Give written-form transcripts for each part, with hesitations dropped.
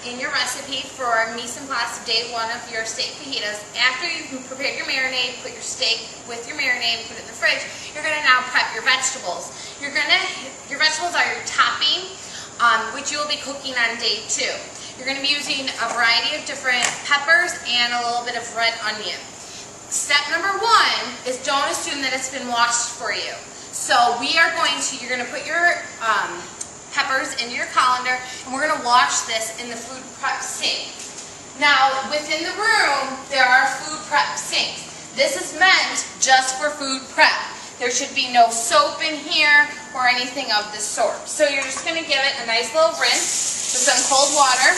in your recipe for mise en place day 1 of your steak fajitas. After you've prepared your marinade, put your steak with your marinade, put it in the fridge, you're going to now prep your vegetables. Your vegetables are your topping, which you will be cooking on day 2. You're going to be using a variety of different peppers and a little bit of red onion. Step number 1 is don't assume that it's been washed for you. So you're going to put your peppers into your colander, and we're going to wash this in the food prep sink. Now, within the room, there are food prep sinks. This is meant just for food prep. There should be no soap in here or anything of the sort. So you're just going to give it a nice little rinse with some cold water,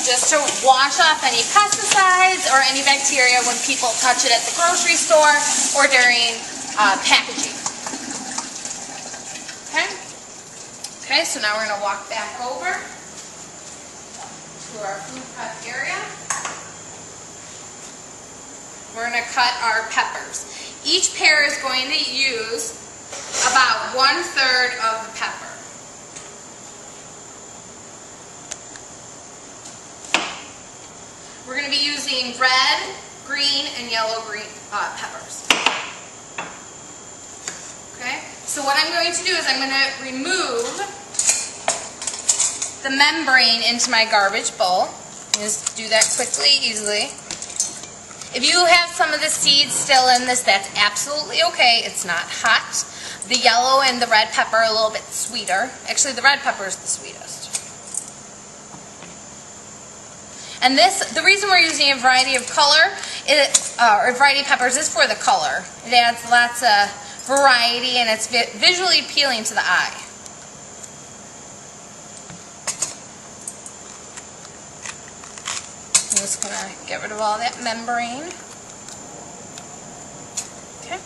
just to wash off any pesticides or any bacteria when people touch it at the grocery store or during packaging. Okay, so now we're going to walk back over to our food prep area. We're going to cut our peppers. Each pair is going to use about 1/3 of the pepper. We're going to be using red, green, and yellow-green peppers. Okay, so what I'm going to do is I'm going to remove the membrane into my garbage bowl. Just do that quickly, easily. If you have some of the seeds still in this, that's absolutely okay. It's not hot. The yellow and the red pepper are a little bit sweeter. Actually, the red pepper is the sweetest. And the reason we're using a variety of color, or a variety of peppers, is for the color. It adds lots of variety, and it's visually appealing to the eye. I'm just going to get rid of all that membrane. Okay.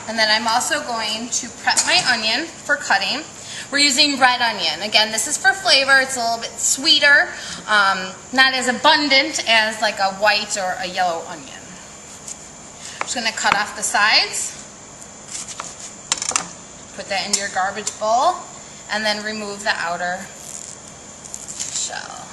And then I'm also going to prep my onion for cutting. We're using red onion. Again, this is for flavor. It's a little bit sweeter, not as abundant as like a white or a yellow onion. I'm just going to cut off the sides. Put that into your garbage bowl, and then remove the outer shell.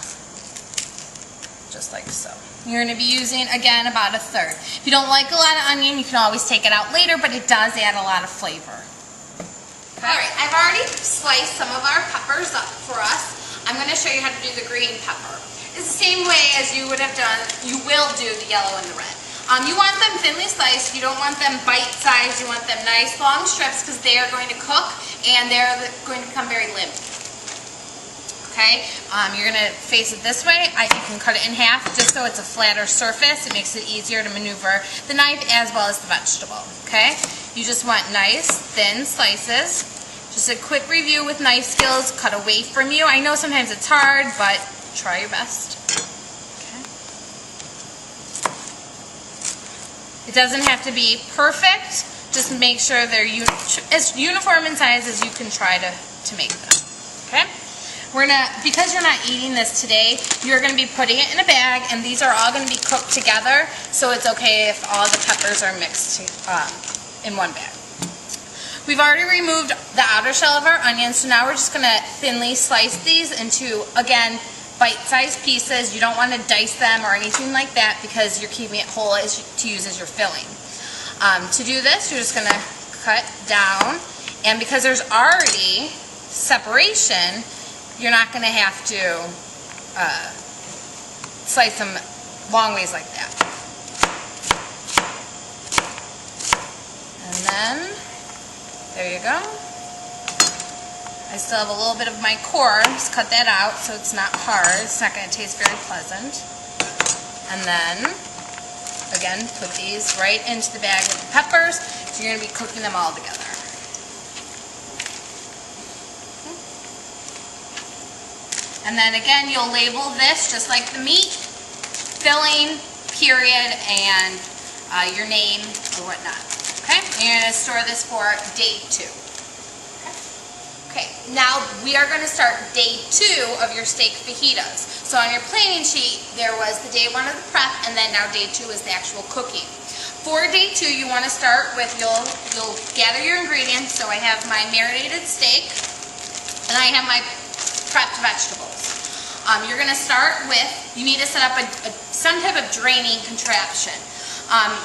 Just like so. You're going to be using, again, about 1/3. If you don't like a lot of onion, you can always take it out later, but it does add a lot of flavor. Okay. Alright, I've already sliced some of our peppers up for us. I'm going to show you how to do the green pepper. It's the same way as you will do the yellow and the red. You want them thinly sliced. You don't want them bite-sized. You want them nice, long strips because they are going to cook and they're going to become very limp. Okay, you're going to face it this way. You can cut it in half just so it's a flatter surface. It makes it easier to maneuver the knife as well as the vegetable. Okay, you just want nice, thin slices. Just a quick review with knife skills, cut away from you. I know sometimes it's hard, but try your best. Okay. It doesn't have to be perfect. Just make sure they're as uniform in size as you can try to make them. Okay. Because you're not eating this today, you're going to be putting it in a bag, and these are all going to be cooked together, so it's okay if all the peppers are mixed in one bag. We've already removed the outer shell of our onions, so now we're just going to thinly slice these into, again, bite-sized pieces. You don't want to dice them or anything like that because you're keeping it whole to use as your filling. To do this, you're just going to cut down, and because there's already separation, you're not going to have to slice them long ways like that. And then, there you go. I still have a little bit of my core. Just cut that out so it's not hard. It's not going to taste very pleasant. And then, again, put these right into the bag with the peppers. So you're going to be cooking them all together. And then again, you'll label this just like the meat, filling, period, and your name or whatnot. Okay? And you're going to store this for day 2. Okay, now we are going to start day 2 of your steak fajitas. So on your planning sheet, there was the day 1 of the prep, and then now day 2 is the actual cooking. For day 2, you want to start with, you'll gather your ingredients. So I have my marinated steak, and I have my prepped vegetables. You're going to start with, you need to set up some type of draining contraption.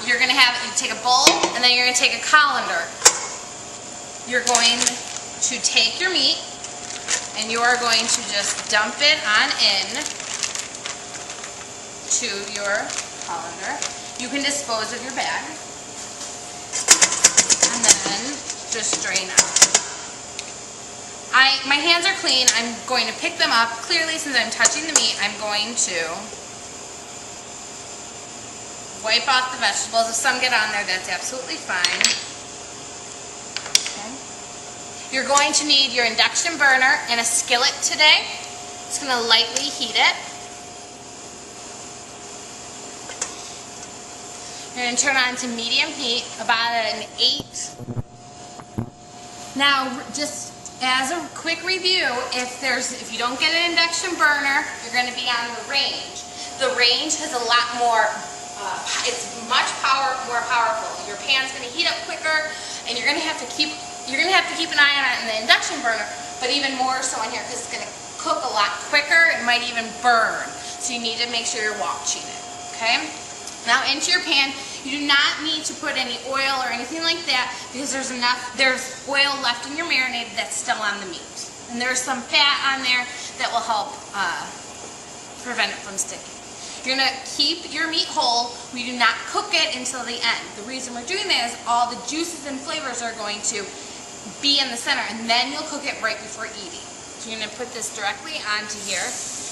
You're going to you take a bowl, and then you're going to take a colander. You're going to take your meat, and you are going to just dump it on in to your colander. You can dispose of your bag, and then just drain out. My hands are clean. I'm going to pick them up. Clearly, since I'm touching the meat, I'm going to wipe off the vegetables. If some get on there, that's absolutely fine. Okay. You're going to need your induction burner and a skillet today. It's going to lightly heat it. You're going to turn on to medium heat, about an 8. Now, just as a quick review, if you don't get an induction burner, you're going to be on the range. The range has a lot more, it's much more powerful. Your pan's going to heat up quicker, and you're going to have to keep an eye on it in the induction burner, but even more so in here because it's going to cook a lot quicker. It might even burn, so you need to make sure you're watching it. Okay. Now into your pan, you do not need to put any oil or anything like that because there's oil left in your marinade that's still on the meat. And there's some fat on there that will help prevent it from sticking. You're going to keep your meat whole. We do not cook it until the end. The reason we're doing that is all the juices and flavors are going to be in the center, and then you'll cook it right before eating. So you're going to put this directly onto here.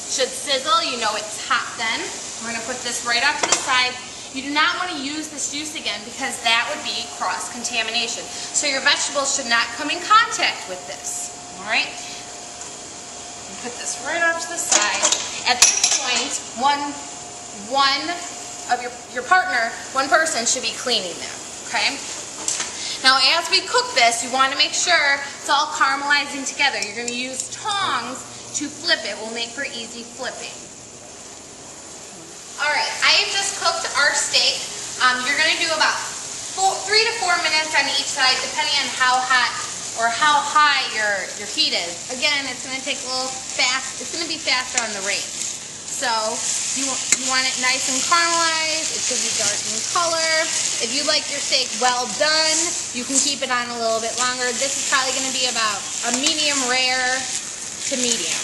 Should sizzle, you know it's hot then. We're going to put this right off to the side. You do not want to use this juice again because that would be cross-contamination. So your vegetables should not come in contact with this. Alright? Put this right off to the side. At this point, one person should be cleaning them. Okay? Now as we cook this, you want to make sure it's all caramelizing together. You're going to use tongs to flip it. Will make for easy flipping. Alright, I have just cooked our steak. You're going to do about 3 to 4 minutes on each side, depending on how hot or how high your heat is. Again, it's going to take a little fast. It's going to be faster on the range. So you want it nice and caramelized. It should be dark in color. If you like your steak well done, you can keep it on a little bit longer. This is probably going to be about a medium rare to medium.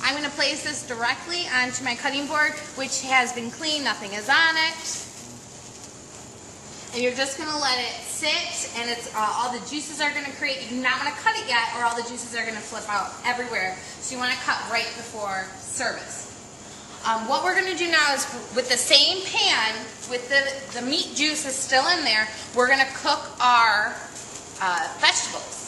I'm going to place this directly onto my cutting board, which has been cleaned, nothing is on it. And you're just going to let it sit, and all the juices are going to create. You do not want to cut it yet, or all the juices are going to flip out everywhere. So you want to cut right before service. What we're going to do now is, with the same pan, with the meat juices still in there, we're going to cook our vegetables.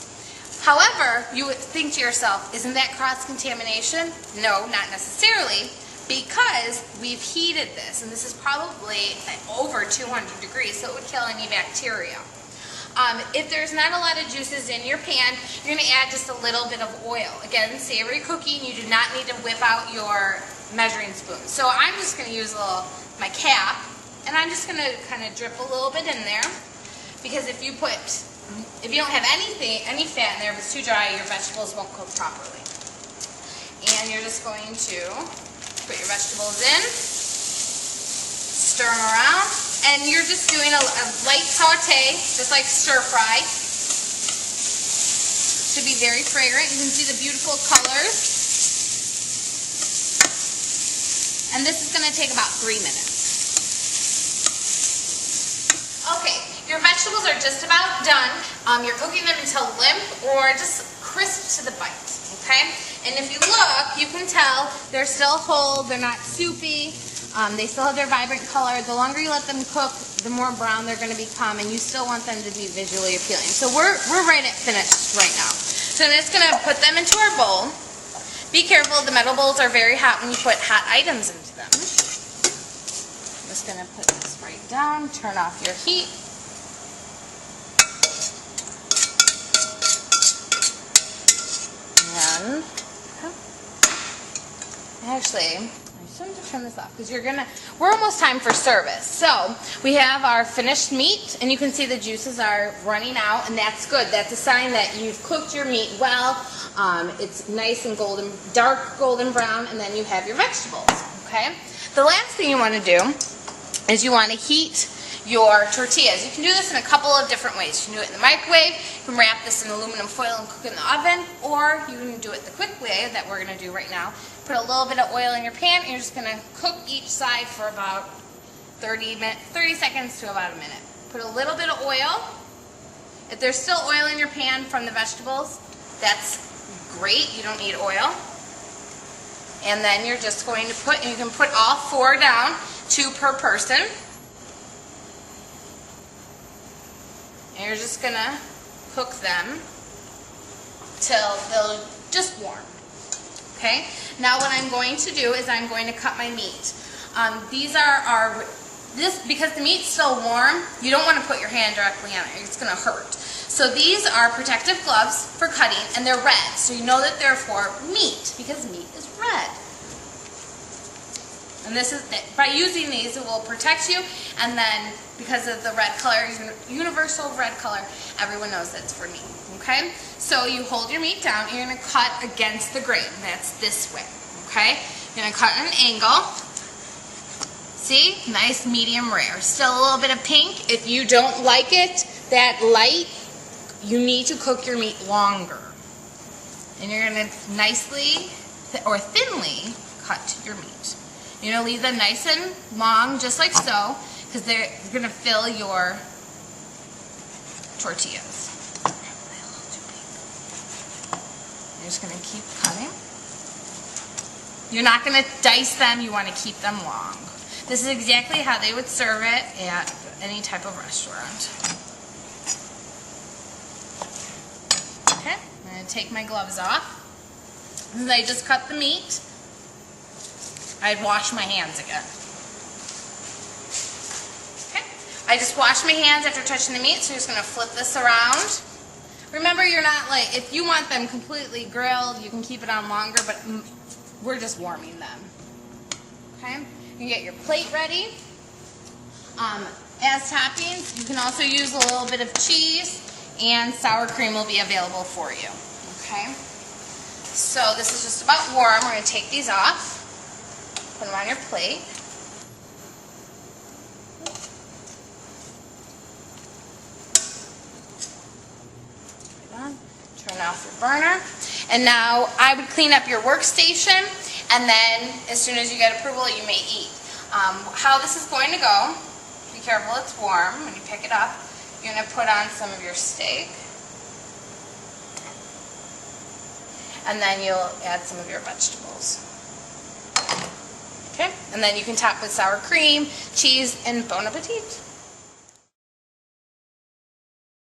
However, you would think to yourself, isn't that cross-contamination? No, not necessarily, because we've heated this, and this is probably over 200 degrees, so it would kill any bacteria. If there's not a lot of juices in your pan, you're going to add just a little bit of oil. Again, savory cooking, you do not need to whip out your measuring spoon. So I'm just going to use my cap, and I'm just going to kind of drip a little bit in there, because if you don't have any fat in there, if it's too dry, your vegetables won't cook properly. And you're just going to put your vegetables in, stir them around, and you're just doing a light saute, just like stir fry. Should be very fragrant. You can see the beautiful colors. And this is going to take about 3 minutes. Okay, your vegetables are just about done. You're cooking them until limp or just crisp to the bite, okay? And if you look, you can tell they're still whole, they're not soupy, they still have their vibrant color. The longer you let them cook, the more brown they're going to become, and you still want them to be visually appealing. So we're right at finished right now. So I'm just going to put them into our bowl. Be careful, the metal bowls are very hot when you put hot items into them. I'm just going to put this right down, turn off your heat. And actually, I just want to turn this off because we're almost time for service. So we have our finished meat, and you can see the juices are running out, and that's good. That's a sign that you've cooked your meat well. It's nice and golden, dark golden brown, and then you have your vegetables. Okay. The last thing you want to do is you want to heat your tortillas. You can do this in a couple of different ways. You can do it in the microwave, you can wrap this in aluminum foil and cook it in the oven, or you can do it the quick way that we're going to do right now. Put a little bit of oil in your pan, and you're just going to cook each side for about 30 seconds to about a minute. Put a little bit of oil. If there's still oil in your pan from the vegetables, that's great. You don't need oil. And then you're just going to put, and you can put all 4 down, 2 per person. And you're just going to cook them till they'll just warm. Okay? Now what I'm going to do is I'm going to cut my meat. Because the meat's still warm, you don't want to put your hand directly on it. It's going to hurt. So these are protective gloves for cutting, and they're red. So you know that they're for meat, because meat is red. And this is, by using these, it will protect you, and then because of the red color, universal red color, everyone knows that's for meat. Okay? So you hold your meat down, and you're going to cut against the grain. That's this way. Okay? You're going to cut at an angle. See? Nice medium rare. Still a little bit of pink. If you don't like it that light, you need to cook your meat longer. And you're going to nicely or thinly cut your meat. You're going to leave them nice and long, just like so, because they're going to fill your tortillas. You're just going to keep cutting. You're not going to dice them. You want to keep them long. This is exactly how they would serve it at any type of restaurant. Okay, I'm going to take my gloves off. Since I just cut the meat, I'd wash my hands again. Okay, I just washed my hands after touching the meat, so you're just going to flip this around. Remember, you're not like, if you want them completely grilled, you can keep it on longer, but we're just warming them. Okay, you can get your plate ready. As toppings, you can also use a little bit of cheese, and sour cream will be available for you. Okay, so this is just about warm. We're going to take these off. Put them on your plate. Turn off your burner. And now I would clean up your workstation, and then as soon as you get approval, you may eat. How this is going to go, be careful it's warm when you pick it up. You're going to put on some of your steak. And then you'll add some of your vegetables. Okay, and then you can top with sour cream, cheese, and bon appetit.